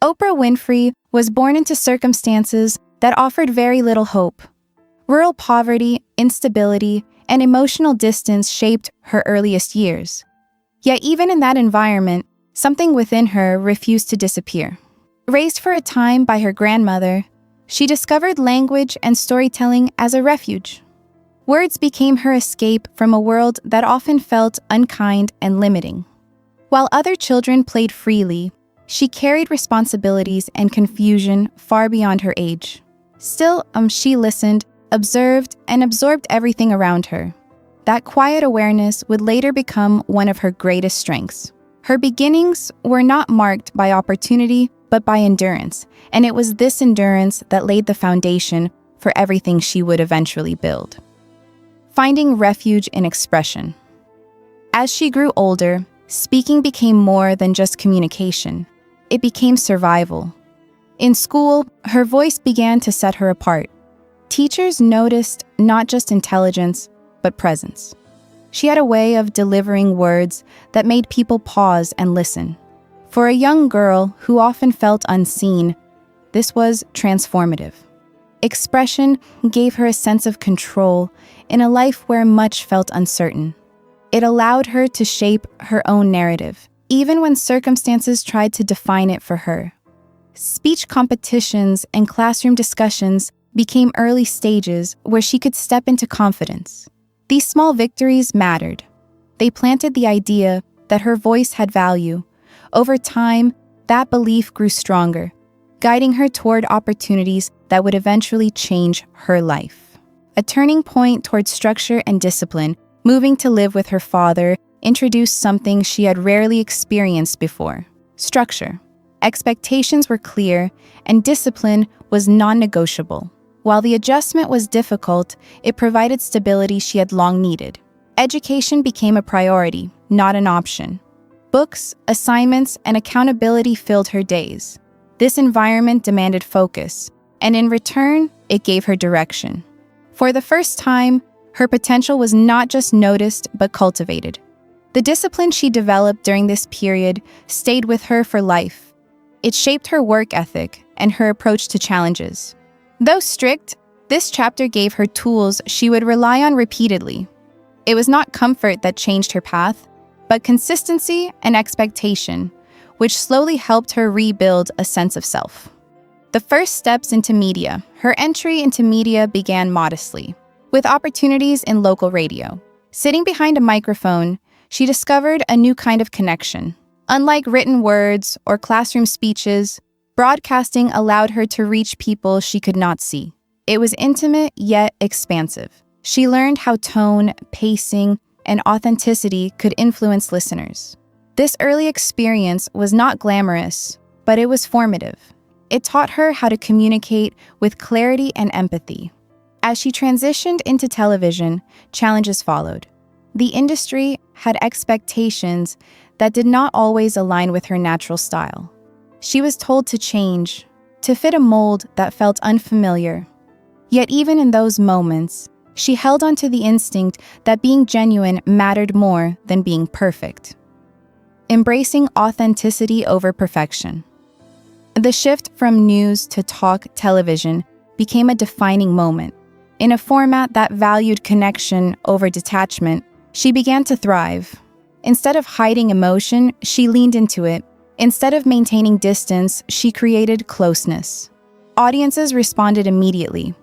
Oprah Winfrey was born into circumstances that offered very little hope. Rural poverty, instability, and emotional distance shaped her earliest years. Yet even in that environment, something within her refused to disappear. Raised for a time by her grandmother, she discovered language and storytelling as a refuge. Words became her escape from a world that often felt unkind and limiting. While other children played freely, she carried responsibilities and confusion far beyond her age. Still, she listened, observed, and absorbed everything around her. That quiet awareness would later become one of her greatest strengths. Her beginnings were not marked by opportunity, but by endurance, and it was this endurance that laid the foundation for everything she would eventually build. Finding refuge in expression. As she grew older, speaking became more than just communication. It became survival. In school, her voice began to set her apart. Teachers noticed not just intelligence, but presence. She had a way of delivering words that made people pause and listen. For a young girl who often felt unseen, this was transformative. Expression gave her a sense of control in a life where much felt uncertain. It allowed her to shape her own narrative, even when circumstances tried to define it for her. Speech competitions and classroom discussions became early stages where she could step into confidence. These small victories mattered. They planted the idea that her voice had value. Over time, that belief grew stronger, guiding her toward opportunities that would eventually change her life. A turning point toward structure and discipline, moving to live with her father, introduced something she had rarely experienced before: structure. Expectations were clear, and discipline was non-negotiable. While the adjustment was difficult, it provided stability she had long needed. Education became a priority, not an option. Books, assignments, and accountability filled her days. This environment demanded focus, and in return, it gave her direction. For the first time, her potential was not just noticed, but cultivated. The discipline she developed during this period stayed with her for life. It shaped her work ethic and her approach to challenges. Though strict, this chapter gave her tools she would rely on repeatedly. It was not comfort that changed her path, but consistency and expectation, which slowly helped her rebuild a sense of self. The first steps into media. Her entry into media began modestly, with opportunities in local radio. Sitting behind a microphone, she discovered a new kind of connection. Unlike written words or classroom speeches, broadcasting allowed her to reach people she could not see. It was intimate yet expansive. She learned how tone, pacing, and authenticity could influence listeners. This early experience was not glamorous, but it was formative. It taught her how to communicate with clarity and empathy. As she transitioned into television, challenges followed. The industry had expectations that did not always align with her natural style. She was told to change, to fit a mold that felt unfamiliar. Yet even in those moments, she held onto the instinct that being genuine mattered more than being perfect. Embracing authenticity over perfection. The shift from news to talk television became a defining moment. In a format that valued connection over detachment, she began to thrive. Instead of hiding emotion, she leaned into it. Instead of maintaining distance, she created closeness. Audiences responded immediately.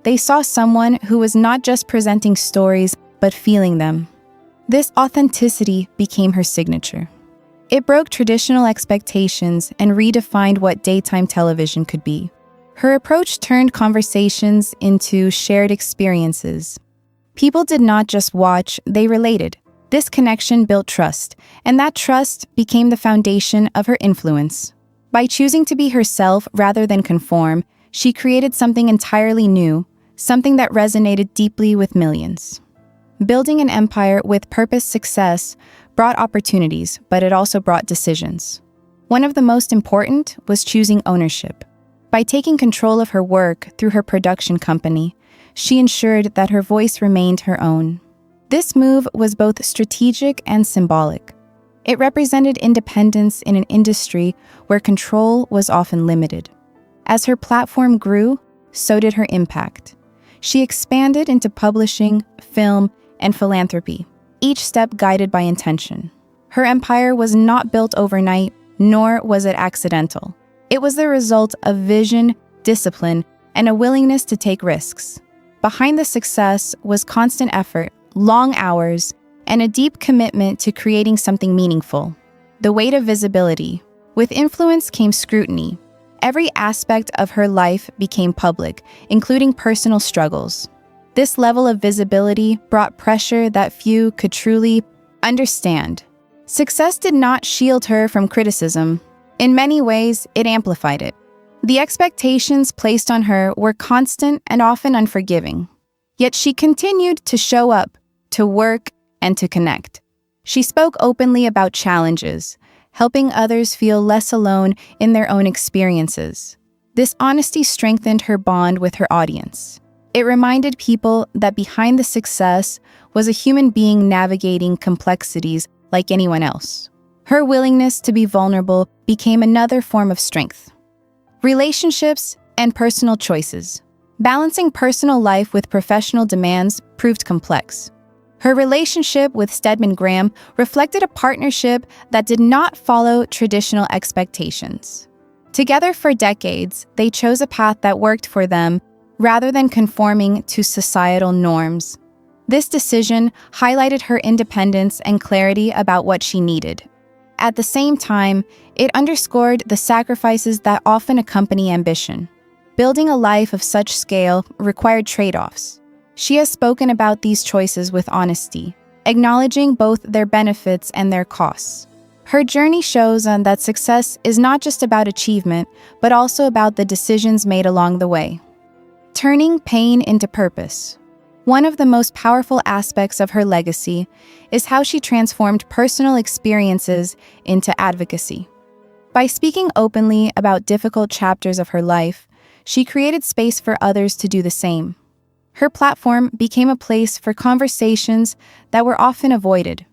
They saw someone who was not just presenting stories, but feeling them. This authenticity became her signature. It broke traditional expectations and redefined what daytime television could be. Her approach turned conversations into shared experiences. People did not just watch, they related. This connection built trust, and that trust became the foundation of her influence. By choosing to be herself rather than conform, she created something entirely new, something that resonated deeply with millions. Building an empire with purpose success brought opportunities, but it also brought decisions. One of the most important was choosing ownership. By taking control of her work through her production company, she ensured that her voice remained her own. This move was both strategic and symbolic. It represented independence in an industry where control was often limited. As her platform grew, so did her impact. She expanded into publishing, film, and philanthropy, each step guided by intention. Her empire was not built overnight, nor was it accidental. It was the result of vision, discipline, and a willingness to take risks. Behind the success was constant effort, long hours, and a deep commitment to creating something meaningful. The weight of visibility. With influence came scrutiny. Every aspect of her life became public, including personal struggles. This level of visibility brought pressure that few could truly understand. Success did not shield her from criticism. In many ways, it amplified it. The expectations placed on her were constant and often unforgiving. Yet she continued to show up, to work, and to connect. She spoke openly about challenges, helping others feel less alone in their own experiences. This honesty strengthened her bond with her audience. It reminded people that behind the success was a human being navigating complexities like anyone else. Her willingness to be vulnerable became another form of strength. Relationships and personal choices. Balancing personal life with professional demands proved complex. Her relationship with Stedman Graham reflected a partnership that did not follow traditional expectations. Together for decades, they chose a path that worked for them rather than conforming to societal norms. This decision highlighted her independence and clarity about what she needed. At the same time, it underscored the sacrifices that often accompany ambition. Building a life of such scale required trade-offs. She has spoken about these choices with honesty, acknowledging both their benefits and their costs. Her journey shows that success is not just about achievement, but also about the decisions made along the way. Turning pain into purpose. One of the most powerful aspects of her legacy is how she transformed personal experiences into advocacy. By speaking openly about difficult chapters of her life, she created space for others to do the same. Her platform became a place for conversations that were often avoided.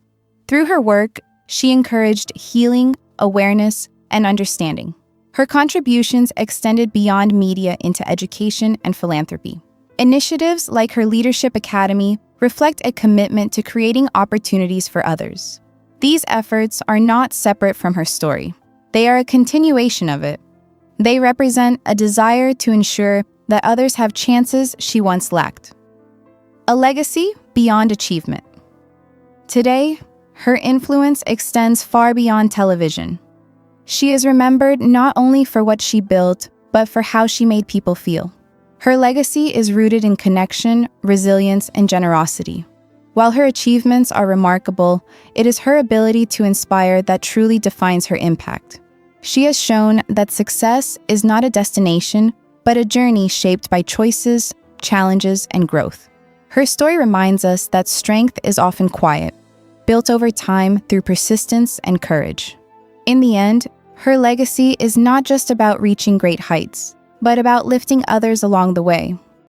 Through her work, she encouraged healing, awareness, and understanding. Her contributions extended beyond media into education and philanthropy. Initiatives like her Leadership Academy reflect a commitment to creating opportunities for others. These efforts are not separate from her story. They are a continuation of it. They represent a desire to ensure that others have chances she once lacked. A legacy beyond achievement. Today, her influence extends far beyond television. She is remembered not only for what she built, but for how she made people feel. Her legacy is rooted in connection, resilience, and generosity. While her achievements are remarkable, it is her ability to inspire that truly defines her impact. She has shown that success is not a destination, but a journey shaped by choices, challenges, and growth. Her story reminds us that strength is often quiet, built over time through persistence and courage. In the end, her legacy is not just about reaching great heights, but about lifting others along the way.